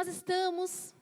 nós estamos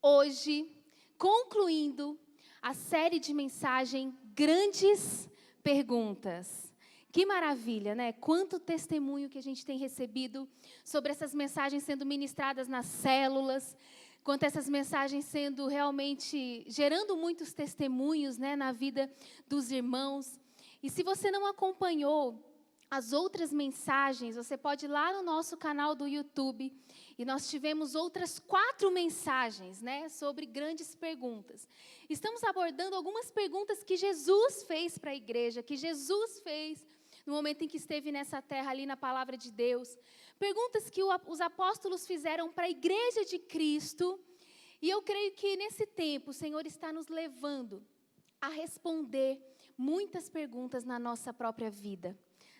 hoje concluindo a série de mensagem Grandes Perguntas. Que maravilha, né? Quanto testemunho que a gente tem recebido sobre essas mensagens sendo ministradas nas células, quanto essas mensagens sendo realmente gerando muitos testemunhos, né, na vida dos irmãos. E se você não acompanhou as outras mensagens, você pode ir lá no nosso canal do YouTube, e nós tivemos outras 4 mensagens, né, sobre grandes perguntas. Estamos abordando algumas perguntas que Jesus fez para a igreja, que Jesus fez no momento em que esteve nessa terra, ali na palavra de Deus. Perguntas que os apóstolos fizeram para a igreja de Cristo. E eu creio que nesse tempo o Senhor está nos levando a responder muitas perguntas na nossa própria vida.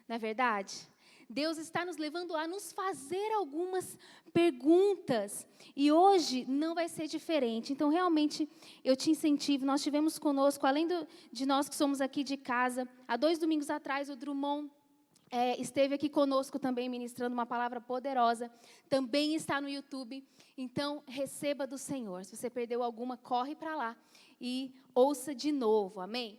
Não é verdade? Deus está nos levando a nos fazer algumas perguntas. E hoje não vai ser diferente. Então, realmente, eu te incentivo. Nós tivemos conosco, além de nós que somos aqui de casa, há 2 domingos atrás, o Drummond esteve aqui conosco também, ministrando uma palavra poderosa. Também está no YouTube. Então, receba do Senhor. Se você perdeu alguma, corre para lá e ouça de novo. Amém?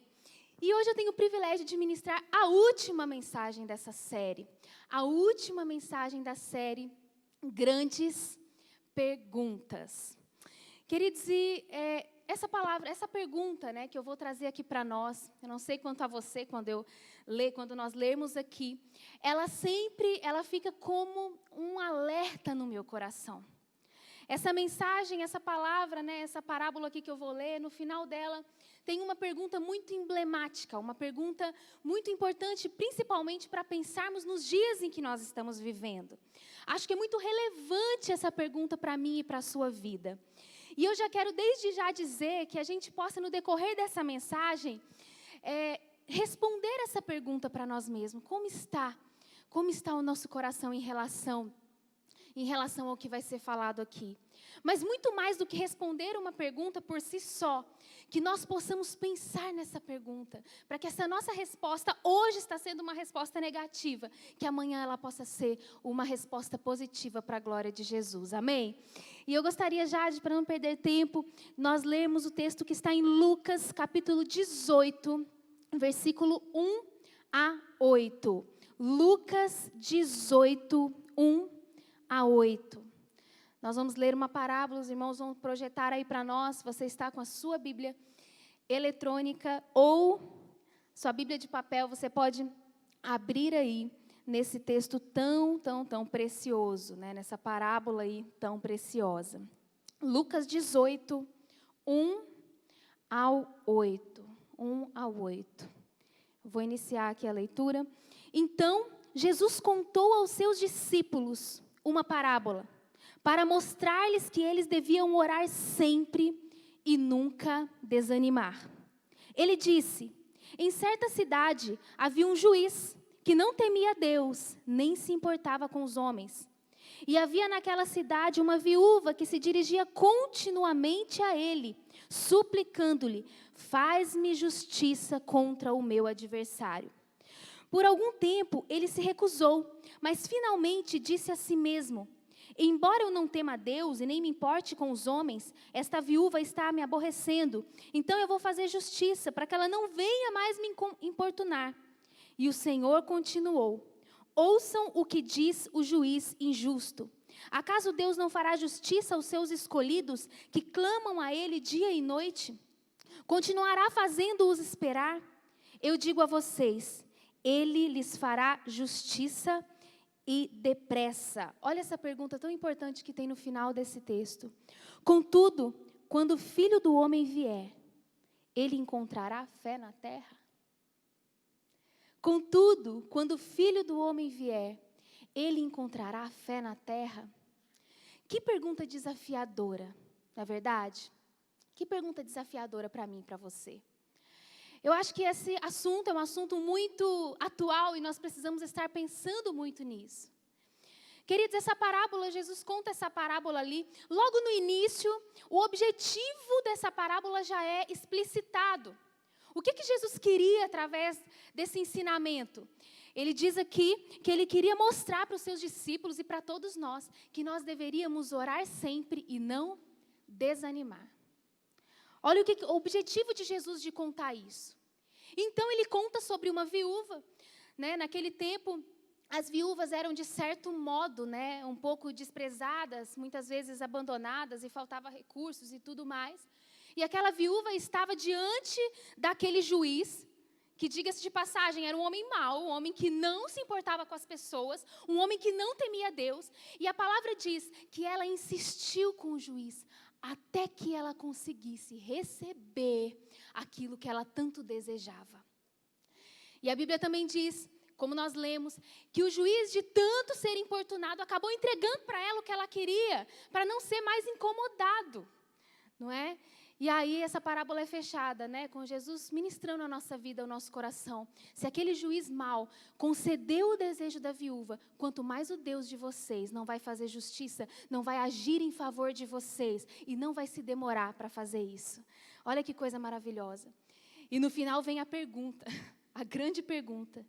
E hoje eu tenho o privilégio de ministrar a última mensagem dessa série. A última mensagem da série Grandes Perguntas. Queridos, essa pergunta, né, que eu vou trazer aqui para nós, eu não sei quanto a você, quando nós lermos aqui, ela fica como um alerta no meu coração. Essa mensagem, essa palavra, né, essa parábola aqui que eu vou ler, no final dela, tem uma pergunta muito emblemática, uma pergunta muito importante, principalmente para pensarmos nos dias em que nós estamos vivendo. Acho que é muito relevante essa pergunta para mim e para a sua vida. E eu já quero desde já dizer que a gente possa, no decorrer dessa mensagem, responder essa pergunta para nós mesmos. Como está o nosso coração em relação ao que vai ser falado aqui? Mas muito mais do que responder uma pergunta por si só, que nós possamos pensar nessa pergunta, para que essa nossa resposta hoje está sendo uma resposta negativa, que amanhã ela possa ser uma resposta positiva para a glória de Jesus, amém? E eu gostaria já, para não perder tempo, nós lermos o texto que está em Lucas, capítulo 18, versículo 1 a 8. Lucas 18, 1 a 8. Nós vamos ler uma parábola, os irmãos vão projetar aí para nós. Você está com a sua Bíblia eletrônica ou sua Bíblia de papel, você pode abrir aí nesse texto tão precioso, né? Nessa parábola aí tão preciosa. Lucas 18, 1 ao 8. 1 ao 8. Vou iniciar aqui a leitura. Então, Jesus contou aos seus discípulos uma parábola, para mostrar-lhes que eles deviam orar sempre e nunca desanimar. Ele disse: em certa cidade havia um juiz que não temia Deus, nem se importava com os homens. E havia naquela cidade uma viúva que se dirigia continuamente a ele, suplicando-lhe: faz-me justiça contra o meu adversário. Por algum tempo ele se recusou, mas finalmente disse a si mesmo: embora eu não tema a Deus e nem me importe com os homens, esta viúva está me aborrecendo. Então eu vou fazer justiça, para que ela não venha mais me importunar. E o Senhor continuou: ouçam o que diz o juiz injusto. Acaso Deus não fará justiça aos seus escolhidos, que clamam a Ele dia e noite? Continuará fazendo-os esperar? Eu digo a vocês, Ele lhes fará justiça e depressa. Olha essa pergunta tão importante que tem no final desse texto. Contudo, quando o Filho do Homem vier, ele encontrará fé na terra? Contudo, quando o Filho do Homem vier, ele encontrará fé na terra? Que pergunta desafiadora, não é verdade? Que pergunta desafiadora para mim e para você. Eu acho que esse assunto é um assunto muito atual e nós precisamos estar pensando muito nisso. Queridos, essa parábola, Jesus conta essa parábola ali. Logo no início, o objetivo dessa parábola já é explicitado. O que Jesus queria através desse ensinamento? Ele diz aqui que ele queria mostrar para os seus discípulos e para todos nós que nós deveríamos orar sempre e não desanimar. Olha o objetivo de Jesus de contar isso. Então ele conta sobre uma viúva, né? Naquele tempo, as viúvas eram de certo modo, né, um pouco desprezadas, muitas vezes abandonadas e faltava recursos e tudo mais. E aquela viúva estava diante daquele juiz, que, diga-se de passagem, era um homem mau, um homem que não se importava com as pessoas, um homem que não temia Deus. E a palavra diz que ela insistiu com o juiz até que ela conseguisse receber aquilo que ela tanto desejava. E a Bíblia também diz, como nós lemos, que o juiz, de tanto ser importunado, acabou entregando para ela o que ela queria, para não ser mais incomodado, não é? E aí essa parábola é fechada, né, com Jesus ministrando a nossa vida, ao nosso coração. Se aquele juiz mau concedeu o desejo da viúva, quanto mais o Deus de vocês não vai fazer justiça, não vai agir em favor de vocês e não vai se demorar para fazer isso. Olha que coisa maravilhosa. E no final vem a pergunta, a grande pergunta.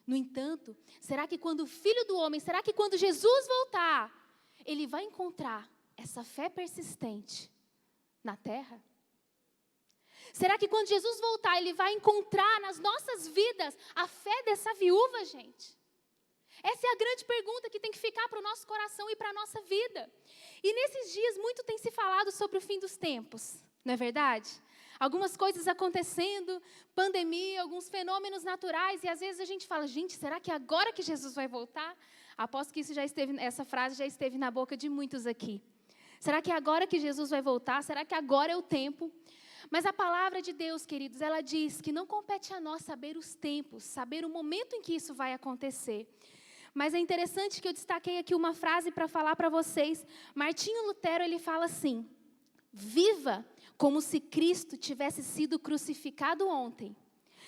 No entanto, será que quando o Filho do Homem, será que quando Jesus voltar, ele vai encontrar essa fé persistente na terra? Será que quando Jesus voltar, ele vai encontrar nas nossas vidas a fé dessa viúva, gente? Essa é a grande pergunta que tem que ficar para o nosso coração e para a nossa vida. E nesses dias, muito tem se falado sobre o fim dos tempos, não é verdade? Algumas coisas acontecendo, pandemia, alguns fenômenos naturais, e às vezes a gente fala, gente, será que é agora que Jesus vai voltar? Aposto que essa frase já esteve na boca de muitos aqui. Será que é agora que Jesus vai voltar? Será que agora é o tempo? Mas a palavra de Deus, queridos, ela diz que não compete a nós saber os tempos, saber o momento em que isso vai acontecer. Mas é interessante que eu destaquei aqui uma frase para falar para vocês. Martinho Lutero, ele fala assim: viva como se Cristo tivesse sido crucificado ontem,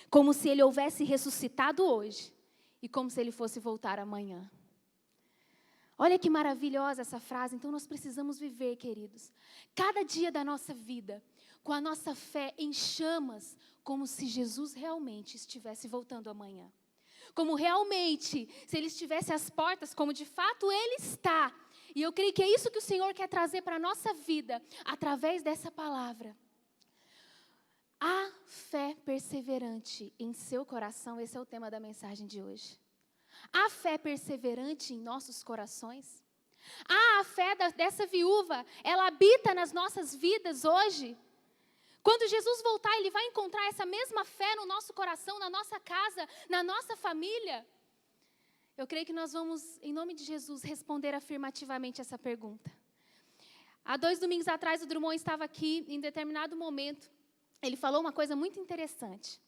como se ele houvesse ressuscitado hoje e como se ele fosse voltar amanhã. Olha que maravilhosa essa frase. Então nós precisamos viver, queridos, cada dia da nossa vida com a nossa fé em chamas, como se Jesus realmente estivesse voltando amanhã. Como realmente, se Ele estivesse às portas, como de fato Ele está. E eu creio que é isso que o Senhor quer trazer para a nossa vida, através dessa palavra. A fé perseverante em seu coração, esse é o tema da mensagem de hoje. A fé perseverante em nossos corações. A fé dessa viúva, ela habita nas nossas vidas hoje. Quando Jesus voltar, Ele vai encontrar essa mesma fé no nosso coração, na nossa casa, na nossa família. Eu creio que nós vamos, em nome de Jesus, responder afirmativamente essa pergunta. Há 2 domingos atrás, o Drummond estava aqui, em determinado momento, ele falou uma coisa muito interessante.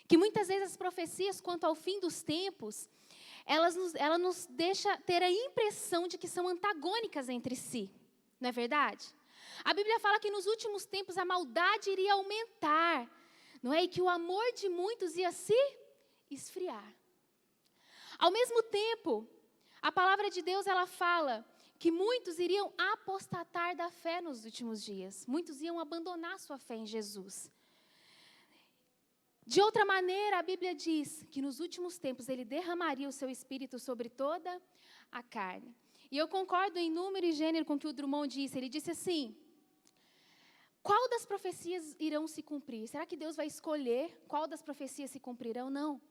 Que muitas vezes as profecias quanto ao fim dos tempos, ela nos deixa ter a impressão de que são antagônicas entre si. Não é verdade? A Bíblia fala que nos últimos tempos a maldade iria aumentar, não é? E que o amor de muitos ia se esfriar. Ao mesmo tempo, a palavra de Deus, ela fala que muitos iriam apostatar da fé nos últimos dias. Muitos iam abandonar sua fé em Jesus. De outra maneira, a Bíblia diz que nos últimos tempos Ele derramaria o seu Espírito sobre toda a carne. E eu concordo em número e gênero com o que o Drummond disse. Ele disse assim: qual das profecias irão se cumprir? Será que Deus vai escolher qual das profecias se cumprirão? Não.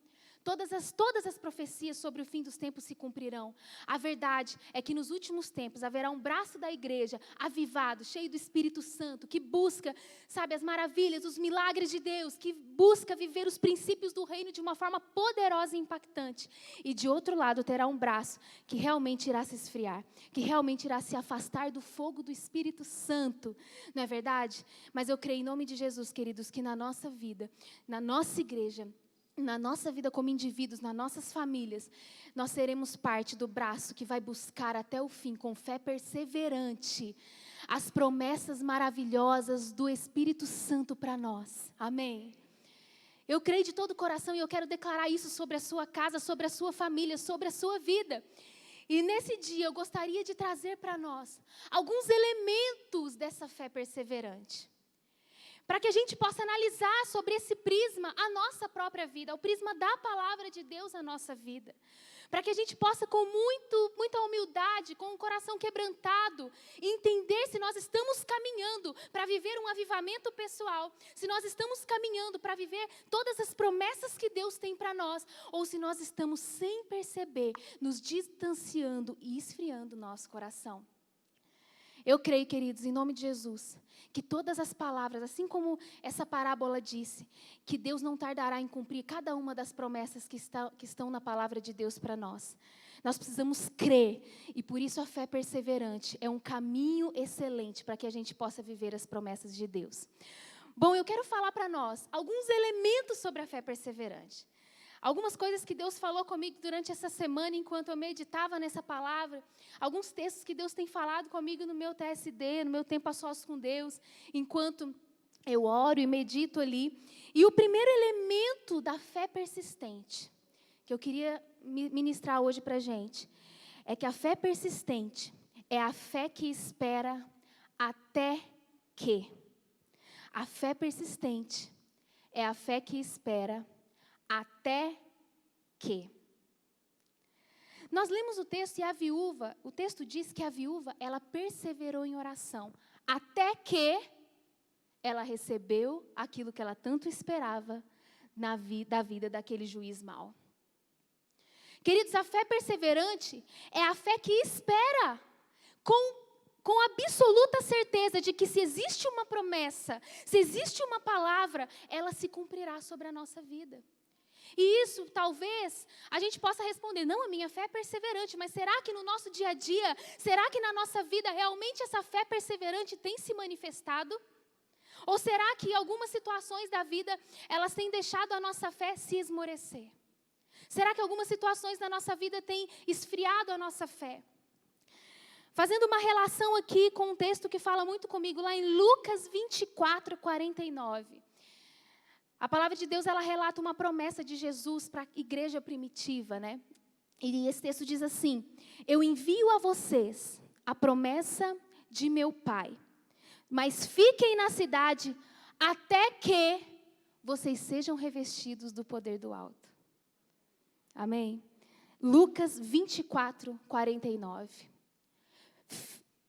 Todas as profecias sobre o fim dos tempos se cumprirão. A verdade é que nos últimos tempos haverá um braço da igreja avivado, cheio do Espírito Santo, que busca, sabe, as maravilhas, os milagres de Deus, que busca viver os princípios do reino de uma forma poderosa e impactante. E de outro lado terá um braço que realmente irá se esfriar, que realmente irá se afastar do fogo do Espírito Santo. Não é verdade? Mas eu creio em nome de Jesus, queridos, que na nossa vida, na nossa igreja, na nossa vida como indivíduos, nas nossas famílias, nós seremos parte do braço que vai buscar até o fim, com fé perseverante, as promessas maravilhosas do Espírito Santo para nós. Amém? Eu creio de todo o coração e eu quero declarar isso sobre a sua casa, sobre a sua família, sobre a sua vida. E nesse dia eu gostaria de trazer para nós alguns elementos dessa fé perseverante. para que a gente possa analisar sobre esse prisma a nossa própria vida, o prisma da palavra de Deus à nossa vida. Para que a gente possa, com muita humildade, com o coração quebrantado, entender se nós estamos caminhando para viver um avivamento pessoal, se nós estamos caminhando para viver todas as promessas que Deus tem para nós, ou se nós estamos, sem perceber, nos distanciando e esfriando o nosso coração. Eu creio, queridos, em nome de Jesus, que todas as palavras, assim como essa parábola disse, que Deus não tardará em cumprir cada uma das promessas que estão na palavra de Deus para nós. Nós precisamos crer, e por isso a fé perseverante é um caminho excelente para que a gente possa viver as promessas de Deus. Bom, eu quero falar para nós alguns elementos sobre a fé perseverante. Algumas coisas que Deus falou comigo durante essa semana, enquanto eu meditava nessa palavra. Alguns textos que Deus tem falado comigo no meu TSD, no meu tempo a sós com Deus, enquanto eu oro e medito ali. E o primeiro elemento da fé persistente, que eu queria ministrar hoje para a gente, é que a fé persistente é a fé que espera até que. A fé persistente é a fé que espera até que. Nós lemos o texto e o texto diz que a viúva, ela perseverou em oração, até que ela recebeu aquilo que ela tanto esperava da vida daquele juiz mau. Queridos, a fé perseverante é a fé que espera com absoluta certeza de que se existe uma promessa, se existe uma palavra, ela se cumprirá sobre a nossa vida. E isso, talvez, a gente possa responder, não, a minha fé é perseverante, mas será que no nosso dia a dia, será que na nossa vida realmente essa fé perseverante tem se manifestado? Ou será que algumas situações da vida, elas têm deixado a nossa fé se esmorecer? Será que algumas situações da nossa vida têm esfriado a nossa fé? Fazendo uma relação aqui com um texto que fala muito comigo, lá em Lucas 24, 49. A palavra de Deus, ela relata uma promessa de Jesus para a igreja primitiva, né? E esse texto diz assim: eu envio a vocês a promessa de meu Pai, mas fiquem na cidade até que vocês sejam revestidos do poder do alto. Amém? Lucas 24, 49.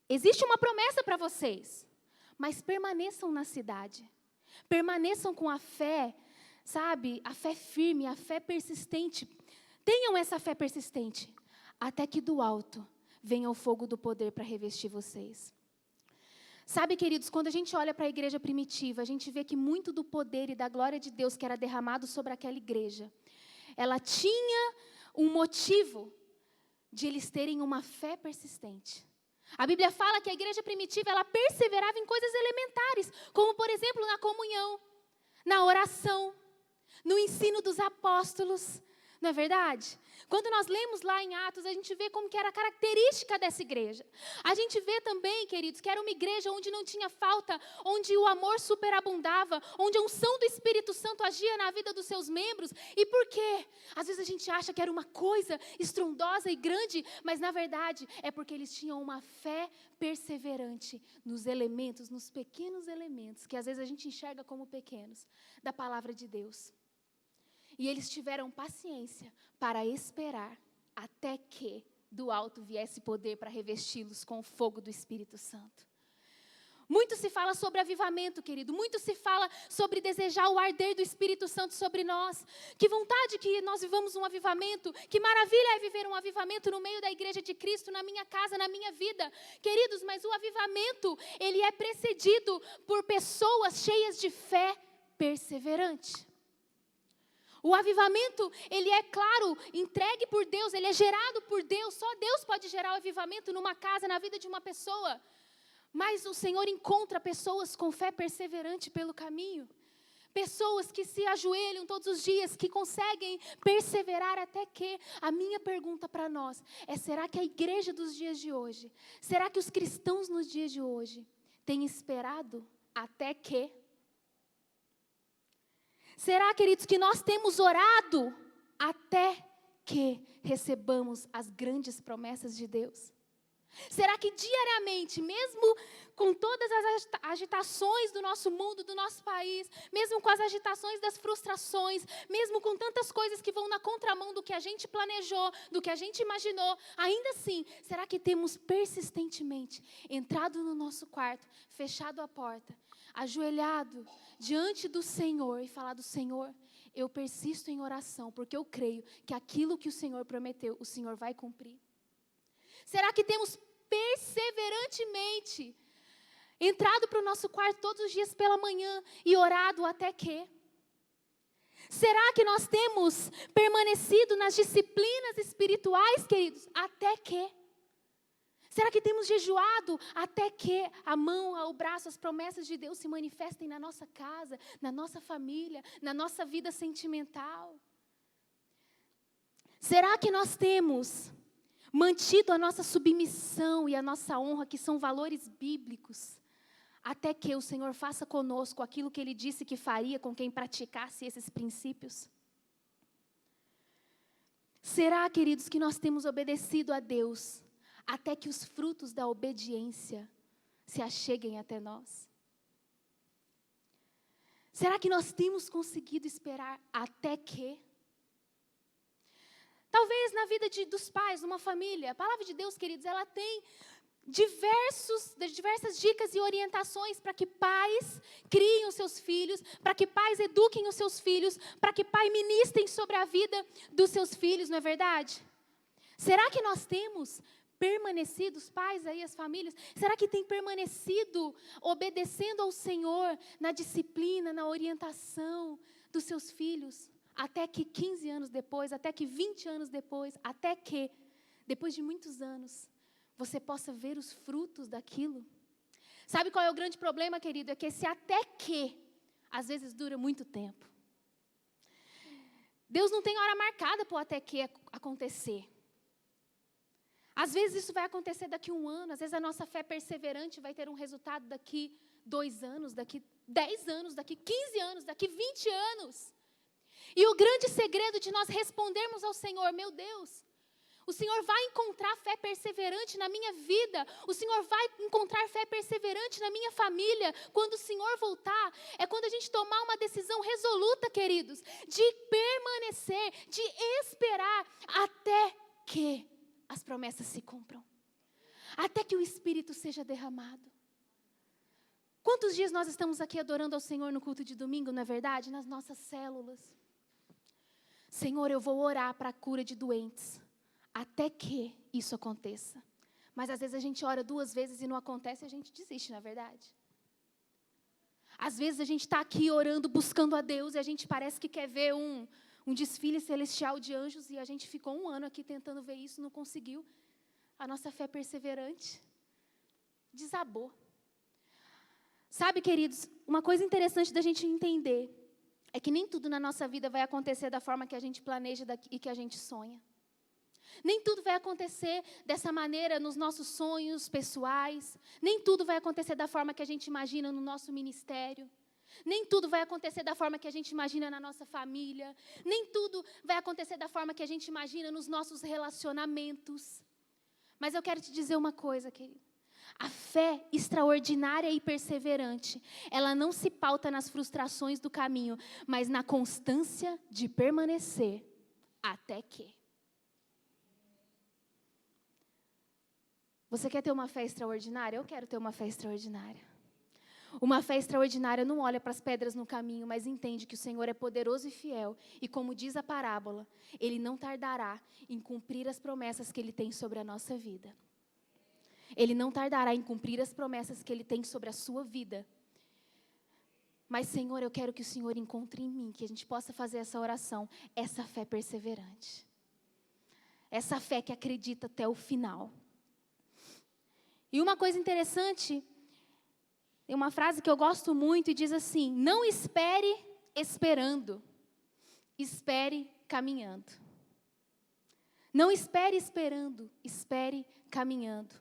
Existe uma promessa para vocês, mas permaneçam na cidade. Permaneçam com a fé, sabe? A fé firme, a fé persistente. Tenham essa fé persistente, até que do alto venha o fogo do poder para revestir vocês. Sabe, queridos, quando a gente olha para a igreja primitiva, a gente vê que muito do poder e da glória de Deus que era derramado sobre aquela igreja, ela tinha um motivo de eles terem uma fé persistente. A Bíblia fala que a igreja primitiva, ela perseverava em coisas elementares, como, por exemplo, na comunhão, na oração, no ensino dos apóstolos. Não é verdade? Quando nós lemos lá em Atos, a gente vê como que era a característica dessa igreja. A gente vê também, queridos, que era uma igreja onde não tinha falta, onde o amor superabundava, onde a unção do Espírito Santo agia na vida dos seus membros. E por quê? Às vezes a gente acha que era uma coisa estrondosa e grande, mas na verdade é porque eles tinham uma fé perseverante nos elementos, nos pequenos elementos, que às vezes a gente enxerga como pequenos, da palavra de Deus. E eles tiveram paciência para esperar até que do alto viesse poder para revesti-los com o fogo do Espírito Santo. Muito se fala sobre avivamento, querido. Muito se fala sobre desejar o arder do Espírito Santo sobre nós. Que vontade que nós vivamos um avivamento. Que maravilha é viver um avivamento no meio da igreja de Cristo, na minha casa, na minha vida. Queridos, mas o avivamento, ele é precedido por pessoas cheias de fé perseverante. O avivamento, ele é, claro, entregue por Deus, ele é gerado por Deus. Só Deus pode gerar o avivamento numa casa, na vida de uma pessoa. Mas o Senhor encontra pessoas com fé perseverante pelo caminho. Pessoas que se ajoelham todos os dias, que conseguem perseverar até que. A minha pergunta para nós é: será que a igreja dos dias de hoje, será que os cristãos nos dias de hoje têm esperado até que? Será, queridos, que nós temos orado até que recebamos as grandes promessas de Deus? Será que diariamente, mesmo com todas as agitações do nosso mundo, do nosso país, mesmo com as agitações das frustrações, mesmo com tantas coisas que vão na contramão do que a gente planejou, do que a gente imaginou, ainda assim, será que temos persistentemente entrado no nosso quarto, fechado a porta, ajoelhado diante do Senhor e falado: Senhor, eu persisto em oração, porque eu creio que aquilo que o Senhor prometeu, o Senhor vai cumprir? Será que temos perseverantemente entrado para o nosso quarto todos os dias pela manhã e orado até que? Será que nós temos permanecido nas disciplinas espirituais, queridos, até que? Será que temos jejuado até que a mão, o braço, as promessas de Deus se manifestem na nossa casa, na nossa família, na nossa vida sentimental? Será que nós temos mantido a nossa submissão e a nossa honra, que são valores bíblicos, até que o Senhor faça conosco aquilo que Ele disse que faria com quem praticasse esses princípios? Será, queridos, que nós temos obedecido a Deus até que os frutos da obediência se acheguem até nós? Será que nós temos conseguido esperar até que? Talvez na vida dos pais, numa família, a palavra de Deus, queridos, ela tem diversas dicas e orientações para que pais criem os seus filhos, para que pais eduquem os seus filhos, para que pais ministrem sobre a vida dos seus filhos, não é verdade? Será que nós temos permanecido, os pais aí, as famílias, será que tem permanecido obedecendo ao Senhor na disciplina, na orientação dos seus filhos? Até que 15 anos depois, até que 20 anos depois, até que, depois de muitos anos, você possa ver os frutos daquilo. Sabe qual é o grande problema, querido? É que esse até que, às vezes, dura muito tempo. Deus não tem hora marcada para o até que acontecer. Às vezes isso vai acontecer daqui a 1 ano, às vezes a nossa fé perseverante vai ter um resultado daqui 2 anos, daqui 10 anos, daqui 15 anos, daqui 20 anos. E o grande segredo de nós respondermos ao Senhor: meu Deus, o Senhor vai encontrar fé perseverante na minha vida, o Senhor vai encontrar fé perseverante na minha família, quando o Senhor voltar, é quando a gente tomar uma decisão resoluta, queridos, de permanecer, de esperar até que as promessas se cumpram, até que o Espírito seja derramado. Quantos dias nós estamos aqui adorando ao Senhor no culto de domingo, não é verdade? Nas nossas células. Senhor, eu vou orar para a cura de doentes, até que isso aconteça. Mas às vezes a gente ora 2 vezes e não acontece e a gente desiste, não é verdade? Às vezes a gente está aqui orando, buscando a Deus, e a gente parece que quer ver um desfile celestial de anjos, e a gente ficou 1 ano aqui tentando ver isso, não conseguiu. A nossa fé perseverante desabou. Sabe, queridos, uma coisa interessante da gente entender é que nem tudo na nossa vida vai acontecer da forma que a gente planeja e que a gente sonha. Nem tudo vai acontecer dessa maneira nos nossos sonhos pessoais. Nem tudo vai acontecer da forma que a gente imagina no nosso ministério. Nem tudo vai acontecer da forma que a gente imagina na nossa família. Nem tudo vai acontecer da forma que a gente imagina nos nossos relacionamentos. Mas eu quero te dizer uma coisa, querido. A fé extraordinária e perseverante, ela não se pauta nas frustrações do caminho, mas na constância de permanecer até que. Você quer ter uma fé extraordinária? Eu quero ter uma fé extraordinária. Uma fé extraordinária não olha para as pedras no caminho, mas entende que o Senhor é poderoso e fiel. E como diz a parábola, Ele não tardará em cumprir as promessas que Ele tem sobre a nossa vida. Ele não tardará em cumprir as promessas que Ele tem sobre a sua vida. Mas, Senhor, eu quero que o Senhor encontre em mim, que a gente possa fazer essa oração, essa fé perseverante. Essa fé que acredita até o final. E uma coisa interessante, tem uma frase que eu gosto muito e diz assim: não espere esperando, espere caminhando. Não espere esperando, espere caminhando.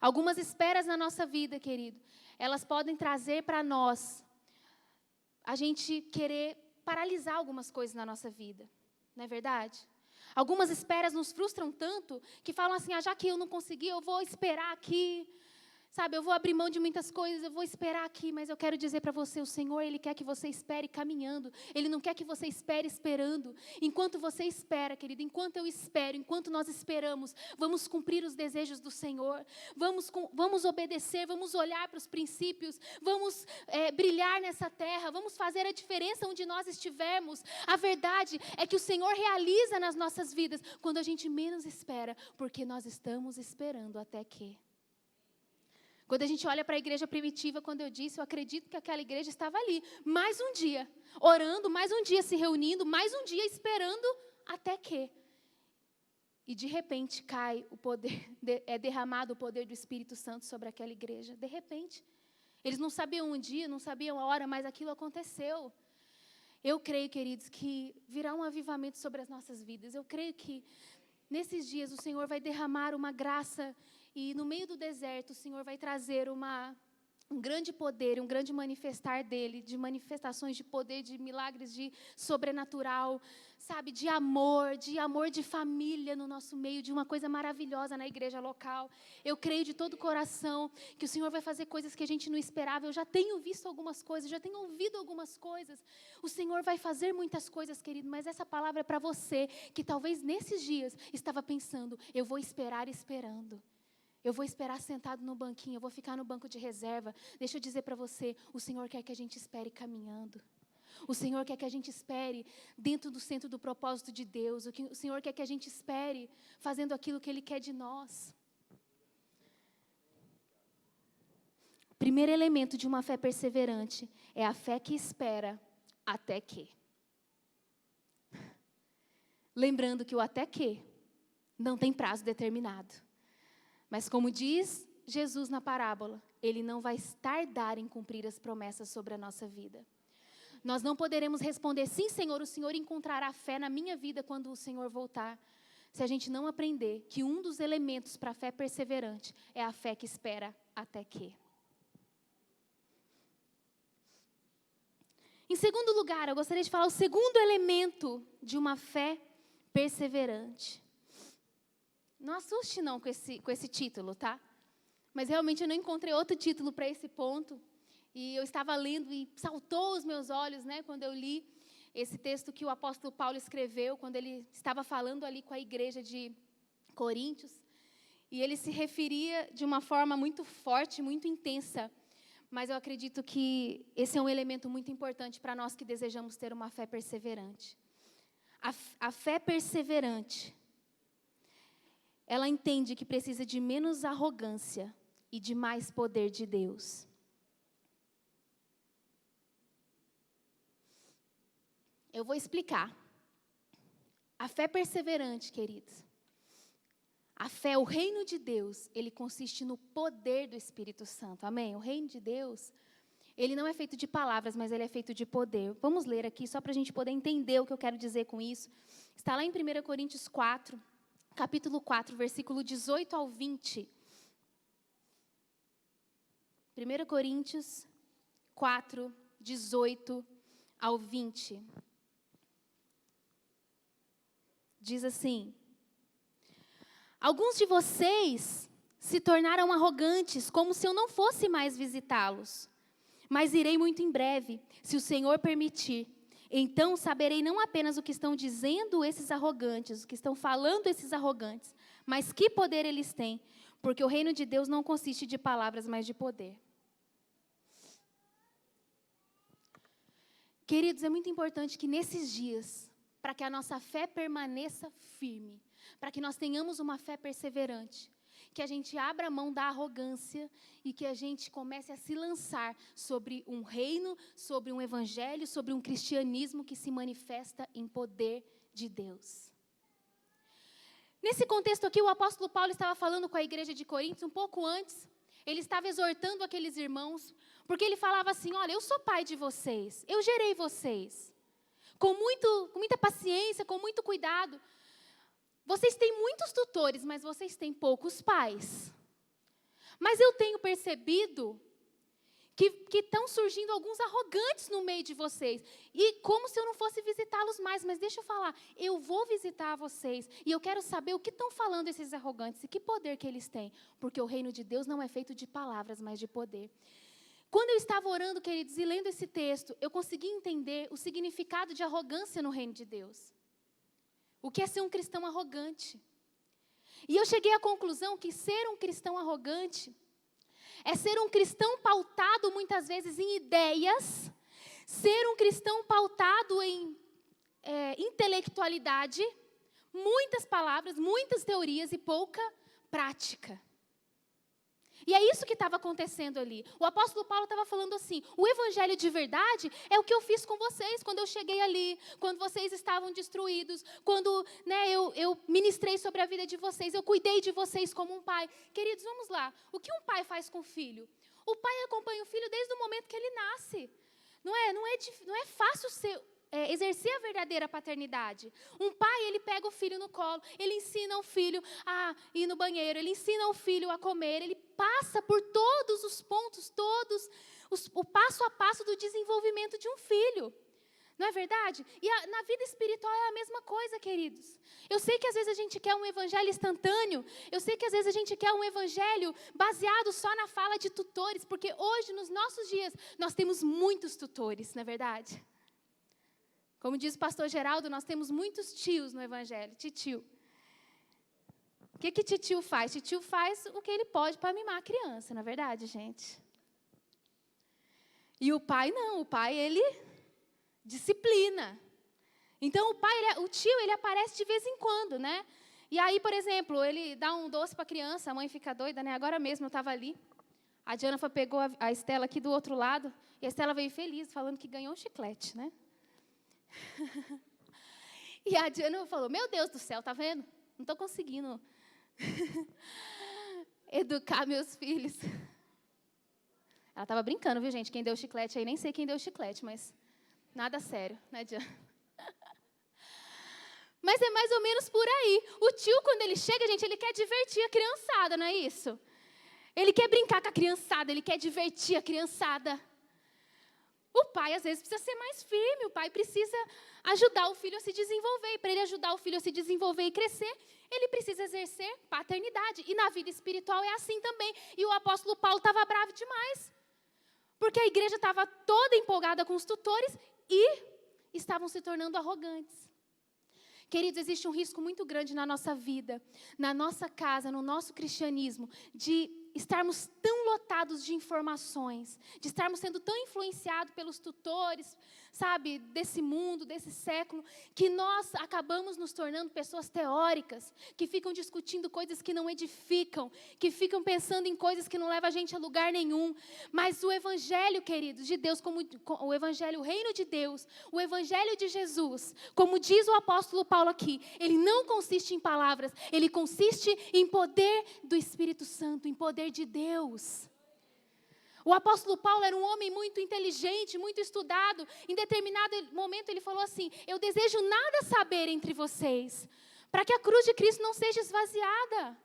Algumas esperas na nossa vida, querido, elas podem trazer para nós a gente querer paralisar algumas coisas na nossa vida, não é verdade? Algumas esperas nos frustram tanto que falam assim, já que eu não consegui, eu vou esperar aqui. Sabe, eu vou abrir mão de muitas coisas, eu vou esperar aqui, mas eu quero dizer para você, o Senhor, Ele quer que você espere caminhando. Ele não quer que você espere esperando. Enquanto você espera, querido, enquanto eu espero, enquanto nós esperamos, vamos cumprir os desejos do Senhor. Vamos obedecer, vamos olhar para os princípios, vamos brilhar nessa terra, vamos fazer a diferença onde nós estivermos. A verdade é que o Senhor realiza nas nossas vidas quando a gente menos espera, porque nós estamos esperando até que. Quando a gente olha para a igreja primitiva, quando eu disse, eu acredito que aquela igreja estava ali, mais um dia, orando, mais um dia se reunindo, mais um dia esperando até que. E de repente cai o poder, é derramado o poder do Espírito Santo sobre aquela igreja. De repente. Eles não sabiam um dia, não sabiam a hora, mas aquilo aconteceu. Eu creio, queridos, que virá um avivamento sobre as nossas vidas. Eu creio que nesses dias o Senhor vai derramar uma graça. E no meio do deserto, o Senhor vai trazer um grande poder, um grande manifestar dEle, de manifestações de poder, de milagres, de sobrenatural, sabe, de amor de família no nosso meio, de uma coisa maravilhosa na igreja local. Eu creio de todo o coração que o Senhor vai fazer coisas que a gente não esperava. Eu já tenho visto algumas coisas, já tenho ouvido algumas coisas. O Senhor vai fazer muitas coisas, querido, mas essa palavra é para você, que talvez nesses dias estava pensando, eu vou esperar esperando. Eu vou esperar sentado no banquinho, eu vou ficar no banco de reserva. Deixa eu dizer para você, o Senhor quer que a gente espere caminhando. O Senhor quer que a gente espere dentro do centro do propósito de Deus. O Senhor quer que a gente espere fazendo aquilo que Ele quer de nós. O primeiro elemento de uma fé perseverante é a fé que espera até que. Lembrando que o até que não tem prazo determinado. Mas como diz Jesus na parábola, Ele não vai tardar em cumprir as promessas sobre a nossa vida. Nós não poderemos responder, sim, Senhor, o Senhor encontrará fé na minha vida quando o Senhor voltar, se a gente não aprender que um dos elementos para a fé perseverante é a fé que espera até que. Em segundo lugar, eu gostaria de falar o segundo elemento de uma fé perseverante. Não assuste não com esse título, tá? Mas realmente eu não encontrei outro título para esse ponto. E eu estava lendo e saltou os meus olhos, né, quando eu li esse texto que o apóstolo Paulo escreveu, quando ele estava falando ali com a igreja de Coríntios. E ele se referia de uma forma muito forte, muito intensa. Mas eu acredito que esse é um elemento muito importante para nós que desejamos ter uma fé perseverante. A fé perseverante, ela entende que precisa de menos arrogância e de mais poder de Deus. Eu vou explicar. A fé perseverante, queridos. A fé, o reino de Deus, ele consiste no poder do Espírito Santo. Amém? O reino de Deus, ele não é feito de palavras, mas ele é feito de poder. Vamos ler aqui, só para a gente poder entender o que eu quero dizer com isso. Está lá em 1 Coríntios 4. Capítulo 4, versículo 18 ao 20. 1 Coríntios 4, 18 ao 20. Diz assim: alguns de vocês se tornaram arrogantes, como se eu não fosse mais visitá-los. Mas irei muito em breve, se o Senhor permitir. Então saberei não apenas o que estão dizendo esses arrogantes, o que estão falando esses arrogantes, mas que poder eles têm, porque o reino de Deus não consiste de palavras, mas de poder. Queridos, é muito importante que nesses dias, para que a nossa fé permaneça firme, para que nós tenhamos uma fé perseverante, que a gente abra a mão da arrogância e que a gente comece a se lançar sobre um reino, sobre um evangelho, sobre um cristianismo que se manifesta em poder de Deus. Nesse contexto aqui, o apóstolo Paulo estava falando com a igreja de Coríntios, um pouco antes, ele estava exortando aqueles irmãos, porque ele falava assim: olha, eu sou pai de vocês, eu gerei vocês, com muita paciência, com muito cuidado. Vocês têm muitos tutores, mas vocês têm poucos pais. Mas eu tenho percebido que estão surgindo alguns arrogantes no meio de vocês. E como se eu não fosse visitá-los mais. Mas deixa eu falar, eu vou visitar vocês. E eu quero saber o que estão falando esses arrogantes e que poder que eles têm. Porque o reino de Deus não é feito de palavras, mas de poder. Quando eu estava orando, queridos, e lendo esse texto, eu consegui entender o significado de arrogância no reino de Deus. O que é ser um cristão arrogante? E eu cheguei à conclusão que ser um cristão arrogante é ser um cristão pautado muitas vezes em ideias, ser um cristão pautado em intelectualidade, muitas palavras, muitas teorias e pouca prática. E é isso que estava acontecendo ali. O apóstolo Paulo estava falando assim, o evangelho de verdade é o que eu fiz com vocês quando eu cheguei ali, quando vocês estavam destruídos, quando eu ministrei sobre a vida de vocês, eu cuidei de vocês como um pai. Queridos, vamos lá. O que um pai faz com o filho? O pai acompanha o filho desde o momento que ele nasce. Não é fácil exercer a verdadeira paternidade. Um pai, ele pega o filho no colo, ele ensina o filho a ir no banheiro, ele ensina o filho a comer, ele passa por todos os pontos, o passo a passo do desenvolvimento de um filho. Não é verdade? E na vida espiritual é a mesma coisa, queridos. Eu sei que às vezes a gente quer um evangelho instantâneo, eu sei que às vezes a gente quer um evangelho baseado só na fala de tutores, porque hoje, nos nossos dias, nós temos muitos tutores, não é verdade? Como diz o pastor Geraldo, nós temos muitos tios no evangelho, titio. O que titio faz? Titio faz o que ele pode para mimar a criança, não é verdade, gente? E o pai não, o pai, ele disciplina. Então, o tio, ele aparece de vez em quando, né? E aí, por exemplo, ele dá um doce para a criança, a mãe fica doida, né? Agora mesmo eu estava ali, a Diana pegou a Estela aqui do outro lado, e a Estela veio feliz, falando que ganhou um chiclete, né? E a Diana falou, meu Deus do céu, tá vendo? Não estou conseguindo educar meus filhos. Ela estava brincando, viu, gente? Quem deu o chiclete aí, nem sei quem deu o chiclete, mas nada sério, né, Diana? Mas é mais ou menos por aí. O tio, quando ele chega, gente, ele quer divertir a criançada, não é isso? Ele quer brincar com a criançada, ele quer divertir a criançada. O pai, às vezes, precisa ser mais firme. O pai precisa ajudar o filho a se desenvolver. E para ele ajudar o filho a se desenvolver e crescer, ele precisa exercer paternidade. E na vida espiritual é assim também. E o apóstolo Paulo estava bravo demais. Porque a igreja estava toda empolgada com os tutores e estavam se tornando arrogantes. Queridos, existe um risco muito grande na nossa vida, na nossa casa, no nosso cristianismo, de estarmos tão lotados de informações, de estarmos sendo tão influenciados pelos tutores, sabe, desse mundo, desse século, que nós acabamos nos tornando pessoas teóricas, que ficam discutindo coisas que não edificam, que ficam pensando em coisas que não levam a gente a lugar nenhum. Mas o evangelho, queridos, de Deus, como o evangelho, o reino de Deus, o evangelho de Jesus, como diz o apóstolo Paulo aqui, ele não consiste em palavras, ele consiste em poder do Espírito Santo, em poder de Deus. O apóstolo Paulo era um homem muito inteligente, muito estudado. Em determinado momento ele falou assim, eu desejo nada saber entre vocês, para que a cruz de Cristo não seja esvaziada.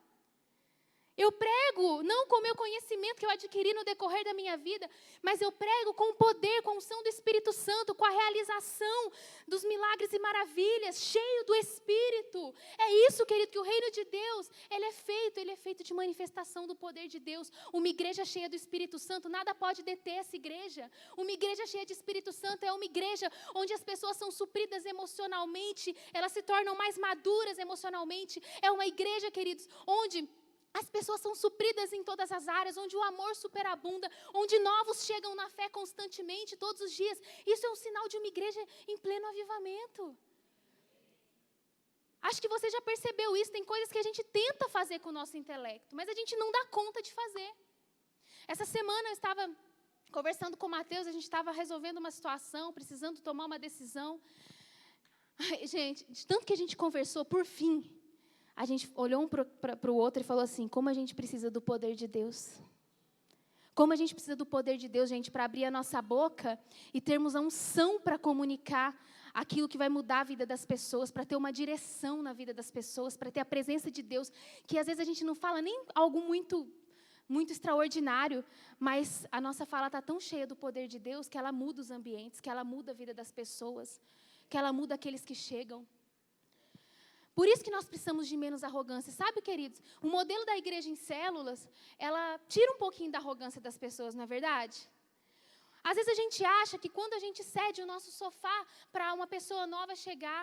Eu prego, não com o meu conhecimento que eu adquiri no decorrer da minha vida, mas eu prego com o poder, com a unção do Espírito Santo, com a realização dos milagres e maravilhas, cheio do Espírito. É isso, querido, que o reino de Deus, ele é feito de manifestação do poder de Deus. Uma igreja cheia do Espírito Santo, nada pode deter essa igreja. Uma igreja cheia de Espírito Santo é uma igreja onde as pessoas são supridas emocionalmente, elas se tornam mais maduras emocionalmente. É uma igreja, queridos, onde as pessoas são supridas em todas as áreas, onde o amor superabunda, onde novos chegam na fé constantemente, todos os dias. Isso é um sinal de uma igreja em pleno avivamento. Acho que você já percebeu isso, tem coisas que a gente tenta fazer com o nosso intelecto, mas a gente não dá conta de fazer. Essa semana eu estava conversando com o Mateus, a gente estava resolvendo uma situação, precisando tomar uma decisão. Ai, gente, de tanto que a gente conversou, por fim, a gente olhou um para o outro e falou assim, como a gente precisa do poder de Deus. Como a gente precisa do poder de Deus, gente, para abrir a nossa boca e termos a unção para comunicar aquilo que vai mudar a vida das pessoas, para ter uma direção na vida das pessoas, para ter a presença de Deus, que às vezes a gente não fala nem algo muito, muito extraordinário, mas a nossa fala está tão cheia do poder de Deus que ela muda os ambientes, que ela muda a vida das pessoas, que ela muda aqueles que chegam. Por isso que nós precisamos de menos arrogância. Sabe, queridos, o modelo da igreja em células, ela tira um pouquinho da arrogância das pessoas, não é verdade? Às vezes a gente acha que quando a gente cede o nosso sofá para uma pessoa nova chegar,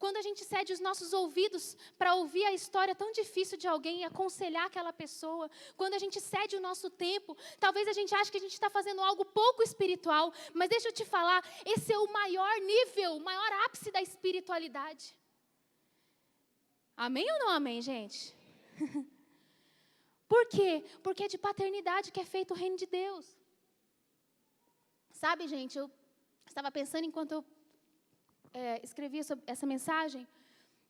quando a gente cede os nossos ouvidos para ouvir a história tão difícil de alguém e aconselhar aquela pessoa, quando a gente cede o nosso tempo, talvez a gente ache que a gente está fazendo algo pouco espiritual, mas deixa eu te falar, esse é o maior nível, o maior ápice da espiritualidade. Amém ou não amém, gente? Por quê? Porque é de paternidade que é feito o reino de Deus. Sabe, gente, eu estava pensando enquanto eu escrevia sobre essa mensagem,